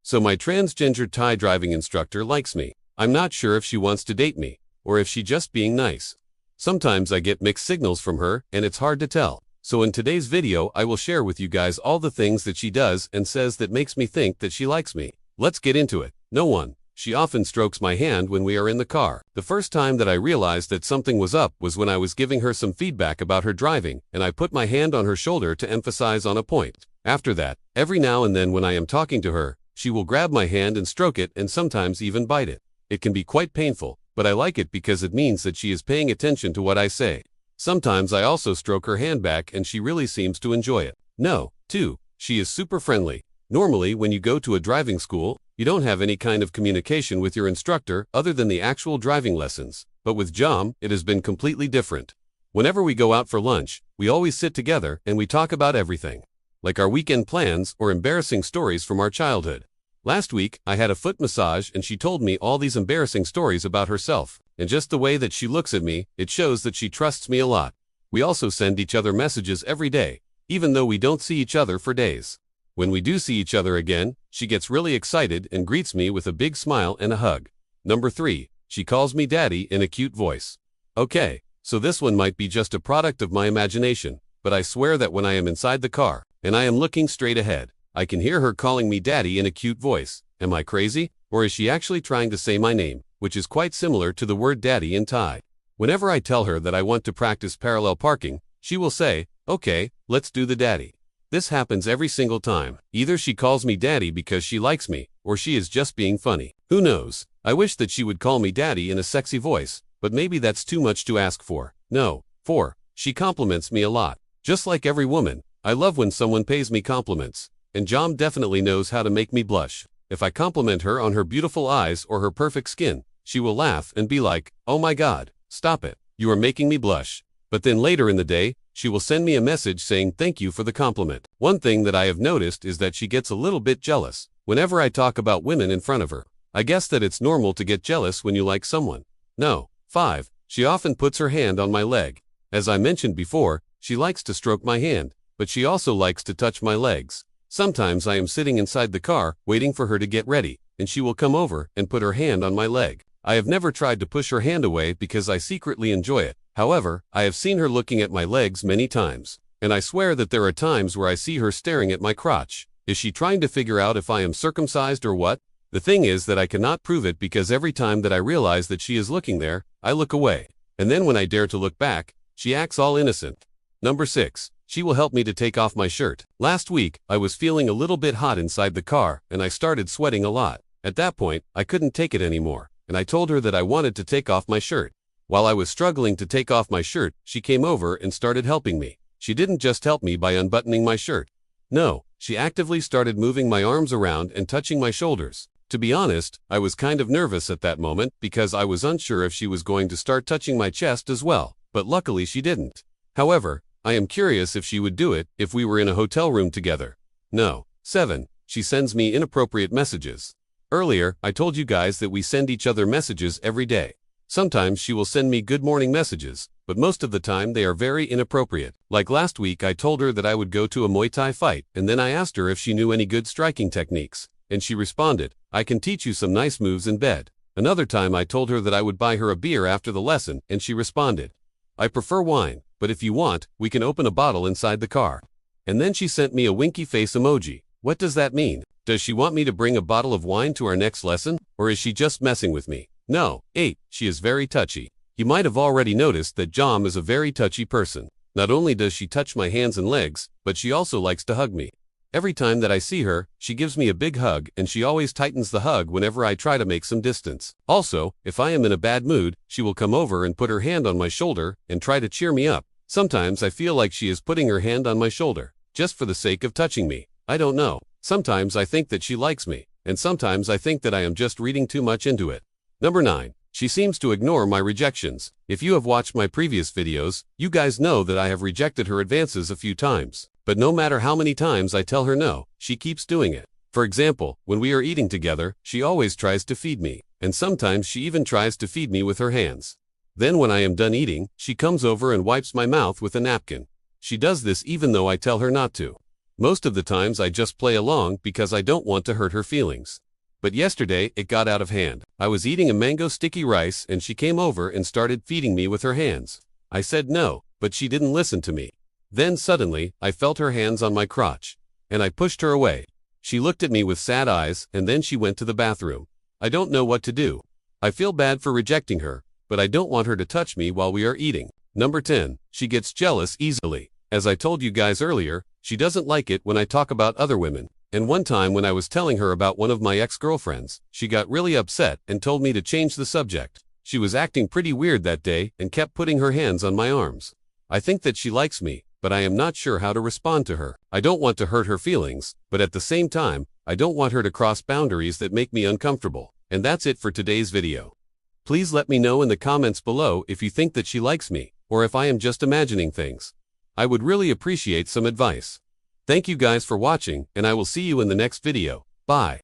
So my transgender Thai driving instructor likes me. I'm not sure if she wants to date me, or if she's just being nice. Sometimes I get mixed signals from her, and it's hard to tell. So in today's video I will share with you guys all the things that she does and says that makes me think that she likes me. Let's get into it. No one. She often strokes my hand when we are in the car. The first time that I realized that something was up was when I was giving her some feedback about her driving, and I put my hand on her shoulder to emphasize on a point. After that, every now and then when I am talking to her, she will grab my hand and stroke it and sometimes even bite it. It can be quite painful, but I like it because it means that she is paying attention to what I say. Sometimes I also stroke her hand back and she really seems to enjoy it. No, 2. She is super friendly. Normally, when you go to a driving school, you don't have any kind of communication with your instructor other than the actual driving lessons. But with Jom, it has been completely different. Whenever we go out for lunch, we always sit together and we talk about everything, like our weekend plans or embarrassing stories from our childhood. Last week, I had a foot massage and she told me all these embarrassing stories about herself. And just the way that she looks at me, it shows that she trusts me a lot. We also send each other messages every day, even though we don't see each other for days. When we do see each other again, she gets really excited and greets me with a big smile and a hug. Number 3. She calls me daddy in a cute voice. Okay, so this one might be just a product of my imagination, but I swear that when I am inside the car, and I am looking straight ahead, I can hear her calling me daddy in a cute voice. Am I crazy? Or is she actually trying to say my name, which is quite similar to the word daddy in Thai? Whenever I tell her that I want to practice parallel parking, she will say, okay, let's do the daddy. This happens every single time. Either she calls me daddy because she likes me, or she is just being funny. Who knows? I wish that she would call me daddy in a sexy voice, but maybe that's too much to ask for. No. 4. She compliments me a lot. Just like every woman, I love when someone pays me compliments. And Jom definitely knows how to make me blush. If I compliment her on her beautiful eyes or her perfect skin, she will laugh and be like, oh my god, stop it, you are making me blush. But then later in the day, she will send me a message saying thank you for the compliment. One thing that I have noticed is that she gets a little bit jealous whenever I talk about women in front of her. I guess that it's normal to get jealous when you like someone. No. 5. She often puts her hand on my leg. As I mentioned before, she likes to stroke my hand, but she also likes to touch my legs. Sometimes I am sitting inside the car waiting for her to get ready, and she will come over and put her hand on my leg. I have never tried to push her hand away because I secretly enjoy it. However, I have seen her looking at my legs many times, and I swear that there are times where I see her staring at my crotch. Is she trying to figure out if I am circumcised or what? The thing is that I cannot prove it because every time that I realize that she is looking there, I look away. And then when I dare to look back, she acts all innocent. Number 6. She will help me to take off my shirt. Last week, I was feeling a little bit hot inside the car, and I started sweating a lot. At that point, I couldn't take it anymore, and I told her that I wanted to take off my shirt. While I was struggling to take off my shirt, she came over and started helping me. She didn't just help me by unbuttoning my shirt. No, she actively started moving my arms around and touching my shoulders. To be honest, I was kind of nervous at that moment because I was unsure if she was going to start touching my chest as well, but luckily she didn't. However, I am curious if she would do it if we were in a hotel room together. No. 7. She sends me inappropriate messages. Earlier, I told you guys that we send each other messages every day. Sometimes she will send me good morning messages, but most of the time they are very inappropriate. Like last week I told her that I would go to a Muay Thai fight, and then I asked her if she knew any good striking techniques, and she responded, I can teach you some nice moves in bed. Another time I told her that I would buy her a beer after the lesson, and she responded, I prefer wine, but if you want, we can open a bottle inside the car. And then she sent me a winky face emoji. What does that mean? Does she want me to bring a bottle of wine to our next lesson, or is she just messing with me? No. 8. She is very touchy. You might have already noticed that Jom is a very touchy person. Not only does she touch my hands and legs, but she also likes to hug me. Every time that I see her, she gives me a big hug, and she always tightens the hug whenever I try to make some distance. Also, if I am in a bad mood, she will come over and put her hand on my shoulder and try to cheer me up. Sometimes I feel like she is putting her hand on my shoulder, just for the sake of touching me. I don't know. Sometimes I think that she likes me, and sometimes I think that I am just reading too much into it. Number 9. She seems to ignore my rejections. If you have watched my previous videos, you guys know that I have rejected her advances a few times. But no matter how many times I tell her no, she keeps doing it. For example, when we are eating together, she always tries to feed me, and sometimes she even tries to feed me with her hands. Then when I am done eating, she comes over and wipes my mouth with a napkin. She does this even though I tell her not to. Most of the times I just play along because I don't want to hurt her feelings. But yesterday it got out of hand. I was eating a mango sticky rice and she came over and started feeding me with her hands. I said no, but she didn't listen to me. Then suddenly, I felt her hands on my crotch, and I pushed her away. She looked at me with sad eyes and then she went to the bathroom. I don't know what to do. I feel bad for rejecting her, but I don't want her to touch me while we are eating. Number 10. She gets jealous easily. As I told you guys earlier, she doesn't like it when I talk about other women. And one time when I was telling her about one of my ex-girlfriends, she got really upset and told me to change the subject. She was acting pretty weird that day and kept putting her hands on my arms. I think that she likes me, but I am not sure how to respond to her. I don't want to hurt her feelings, but at the same time, I don't want her to cross boundaries that make me uncomfortable. And that's it for today's video. Please let me know in the comments below if you think that she likes me, or if I am just imagining things. I would really appreciate some advice. Thank you guys for watching, and I will see you in the next video. Bye.